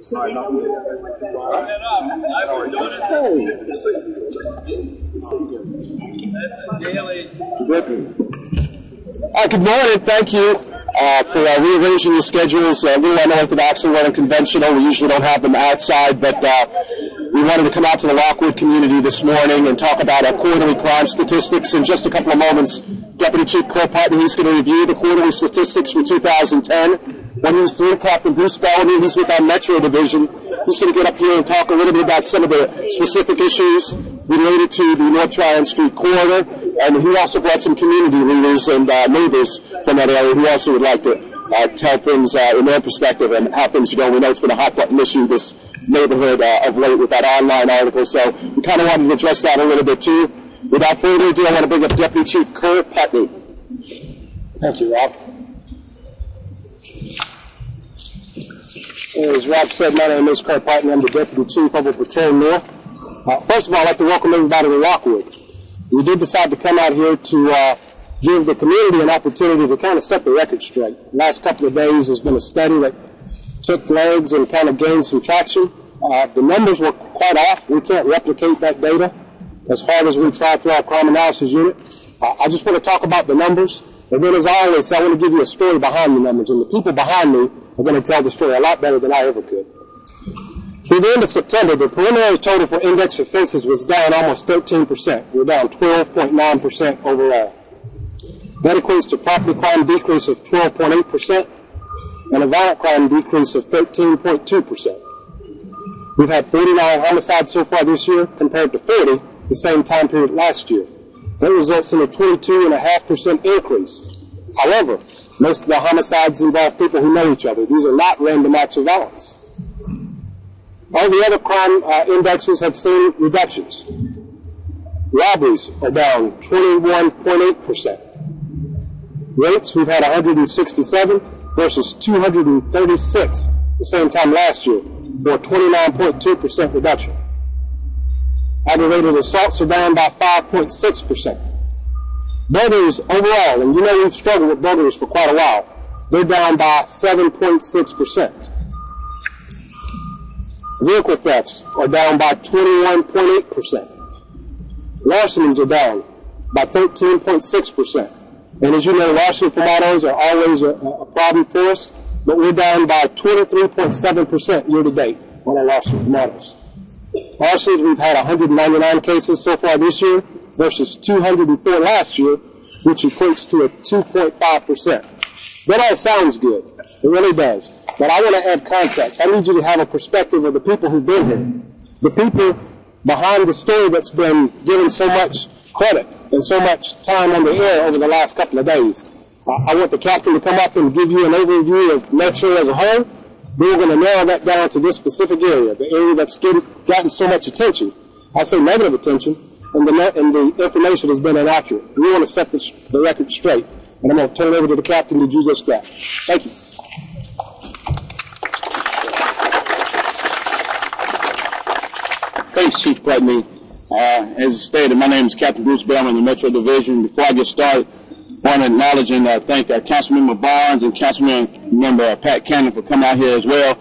Good morning. Thank you for rearranging your schedules. A little unorthodox and unconventional. We usually don't have them outside, but we wanted to come out to the Lockwood community this morning and talk about our quarterly crime statistics. In just a couple of moments, Deputy Chief Kurt Putney, he's going to review the quarterly statistics for 2010. When he's through, Captain Bruce Bellamy, he's with our Metro Division. He's going to get up here and talk a little bit about some of the specific issues related to the North Tryon Street corridor. And he also brought some community leaders and neighbors from that area who also would like to tell things in their perspective and how things are going. We know it's been a hot-button issue, this neighborhood of late with that online article. So we kind of wanted to address that a little bit too. Without further ado, I want to bring up Deputy Chief Kurt Putney. Thank you, Rob. As Rob said, my name is Kurt Putney. I'm the Deputy Chief over Patrol North. First of all, I'd like to welcome everybody to Lockwood. We did decide to come out here to give the community an opportunity to kind of set the record straight. The last couple of days there's been a study that took legs and kind of gained some traction. The numbers were quite off. We can't replicate that data as hard as we try through our crime analysis unit. I just want to talk about the numbers. And then, as I always say, I want to give you a story behind the numbers. And the people behind me are going to tell the story a lot better than I ever could. Through the end of September, the preliminary total for index offenses was down almost 13%. We're down 12.9% overall. That equates to property crime decrease of 12.8% and a violent crime decrease of 13.2%. We've had 49 homicides so far this year compared to 40 the same time period last year. That results in a 22.5% increase. However, most of the homicides involve people who know each other. These are not random acts of violence. All the other crime indexes have seen reductions. Robberies are down 21.8%. Rapes, we've had 167 versus 236 the same time last year, for a 29.2% reduction. Aggravated assaults are down by 5.6%. Burglaries overall, and you know we've struggled with burglaries for quite a while, they're down by 7.6%. Vehicle thefts are down by 21.8%. Larcenies are down by 13.6%. And as you know, larceny from autos are always a problem for us, but we're down by 23.7% year to date on our larceny from autos. Larcenies, we've had 199 cases so far this year versus 204 last year, which equates to a 2.5%. That all sounds good. It really does. But I want to add context. I need you to have a perspective of the people who've been here. The people behind the story that's been given so much credit and so much time on the air over the last couple of days. I want the captain to come up and give you an overview of Metro as a whole. Then we're going to narrow that down to this specific area, the area that's gotten so much attention. I say negative attention, and the information has been inaccurate. We want to set the record straight. And I'm going to turn it over to the captain to do just that. Thank you. Thanks, Chief Putney. As stated, my name is Captain Bruce Bellamy in the Metro Division. Before I get started, I want to acknowledge and thank Councilmember Barnes and Councilmember Pat Cannon for coming out here as well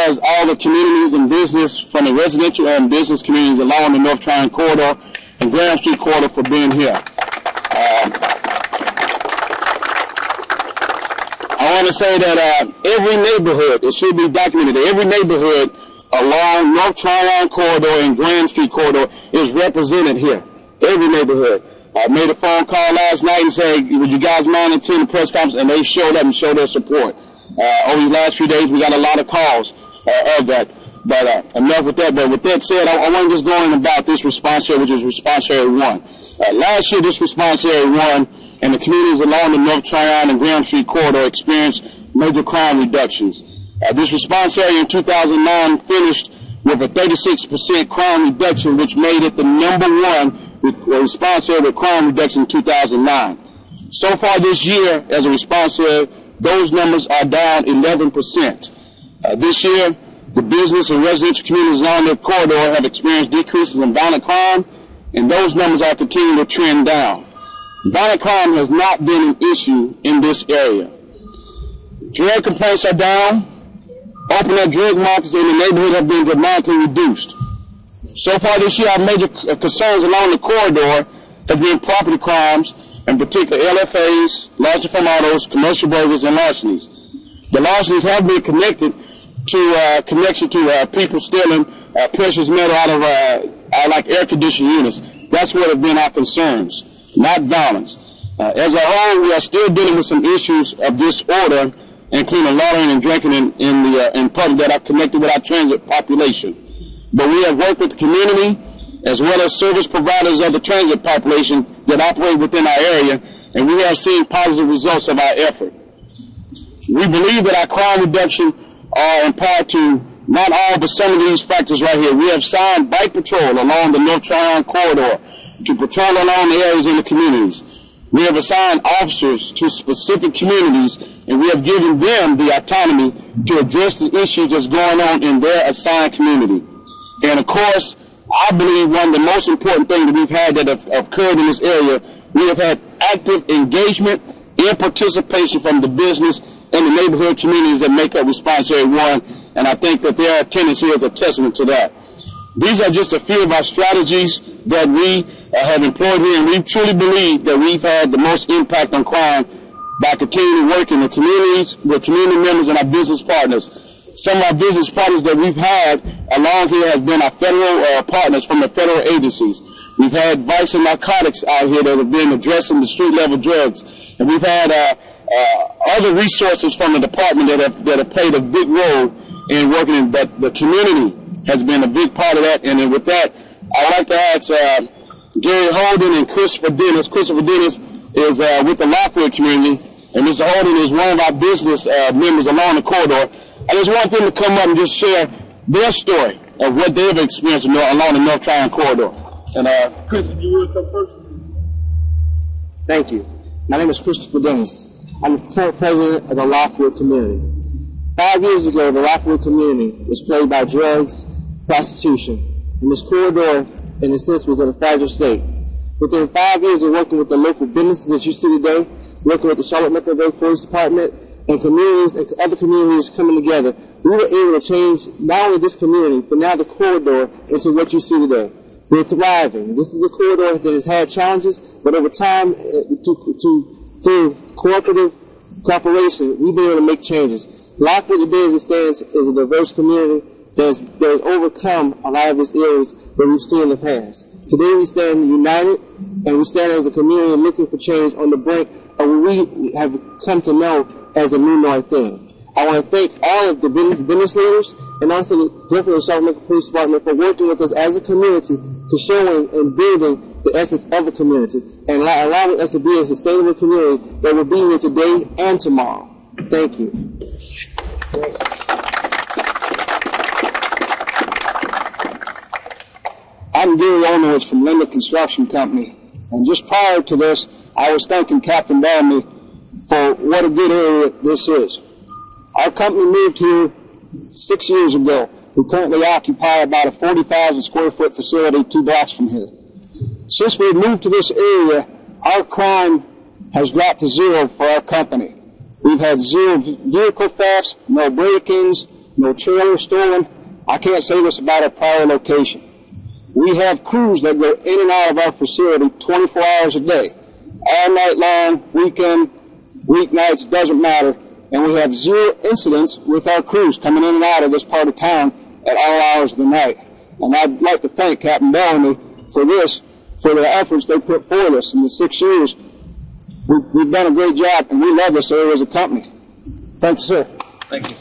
as all the communities and business from the residential and business communities along the North Tryon corridor and Graham Street corridor for being here. I want to say that every neighborhood, it should be documented, every neighborhood along North Tryon corridor and Graham Street corridor is represented here. Every neighborhood. I made a phone call last night and said, would you guys mind attending the press conference? And they showed up and showed their support. Over these last few days, we got a lot of calls of that. But enough with that. But with that said, I want to just go on about this response area, which is response area 1. Last year, this response area 1 and the communities along the North Tryon and Graham Street corridor experienced major crime reductions. This response area in 2009 finished with a 36% crime reduction, which made it the #1 response area with crime reduction in 2009. So far this year, as a response area, those numbers are down 11%. This year, the business and residential communities along the corridor have experienced decreases in violent crime, and those numbers are continuing to trend down. Violent crime has not been an issue in this area. Drug complaints are down. open air drug markets in the neighborhood have been dramatically reduced. So far this year, our major concerns along the corridor have been property crimes, in particular LFAs, larceny from autos, commercial burglaries, and larcenies. The larcenies have been connected to people stealing precious metal out of like air conditioning units. That's what have been our concerns, not violence. As a whole, we are still dealing with some issues of disorder, including loitering and drinking in public that are connected with our transit population. But we have worked with the community as well as service providers of the transit population that operate within our area, and we have seen positive results of our effort. We believe that our crime reduction are in part to not all but some of these factors right here. We have signed bike patrol along the North Tryon corridor to patrol along the areas in the communities. We have assigned officers to specific communities, and we have given them the autonomy to address the issues that's going on in their assigned community. And of course, I believe one of the most important things that we've had that have occurred in this area, we have had active engagement and participation from the business and the neighborhood communities that make up Response Area 1, and I think that their attendance here is a testament to that. These are just a few of our strategies that we have employed here, and we truly believe that we've had the most impact on crime by continuing to work in the communities with community members and our business partners. Some of our business partners that we've had along here have been our federal partners from the federal agencies. We've had Vice and Narcotics out here that have been addressing the street-level drugs, and we've had other resources from the department that have played a big role in working. But the community has been a big part of that. And then with that, I'd like to ask Gary Holden and Christopher Dennis. Christopher Dennis is with the Lockwood community, and Mr. Holden is one of our business members along the corridor. I just want them to come up and just share their story of what they've experienced along the North Tryon corridor. And Chris, if you would come first. Thank you. My name is Christopher Dennis. I'm the current president of the Lockwood community. 5 years ago, the Lockwood community was plagued by drugs, prostitution, and this corridor, in a sense, was in a fragile state. Within 5 years of working with the local businesses that you see today, working with the Charlotte-Mecklenburg Police Department, and communities and other communities coming together, we were able to change not only this community, but now the corridor into what you see today. We're thriving. This is a corridor that has had challenges, but over time, through cooperation, we've been able to make changes. Lockwood today, as it stands, is a diverse community that has overcome a lot of its ills that we've seen in the past. Today we stand united, and we stand as a community looking for change on the brink of what we have come to know as the new north thing. I want to thank all of the business leaders and also definitely the Charlotte-Mecklenburg Police Department for working with us as a community to showing and building the essence of a community and allowing us to be a sustainable community that will be here today and tomorrow. Thank you. I'm Gary Olmowitz from Linda Construction Company, and just prior to this, I was thanking Captain Bellamy for what a good area this is. Our company moved here 6 years ago. We currently occupy about a 40,000 square foot facility 2 blocks from here. Since we moved to this area, our crime has dropped to zero for our company. We've had 0 vehicle thefts, no break-ins, no trailers stolen. I can't say this about our prior location. We have crews that go in and out of our facility 24 hours a day, all night long, weekend, weeknights, doesn't matter. And we have 0 incidents with our crews coming in and out of this part of town at all hours of the night. And I'd like to thank Captain Bellamy for this, for the efforts they put forth us in the 6 years. We've done a great job, and we love this area as a company. Thank you, sir. Thank you.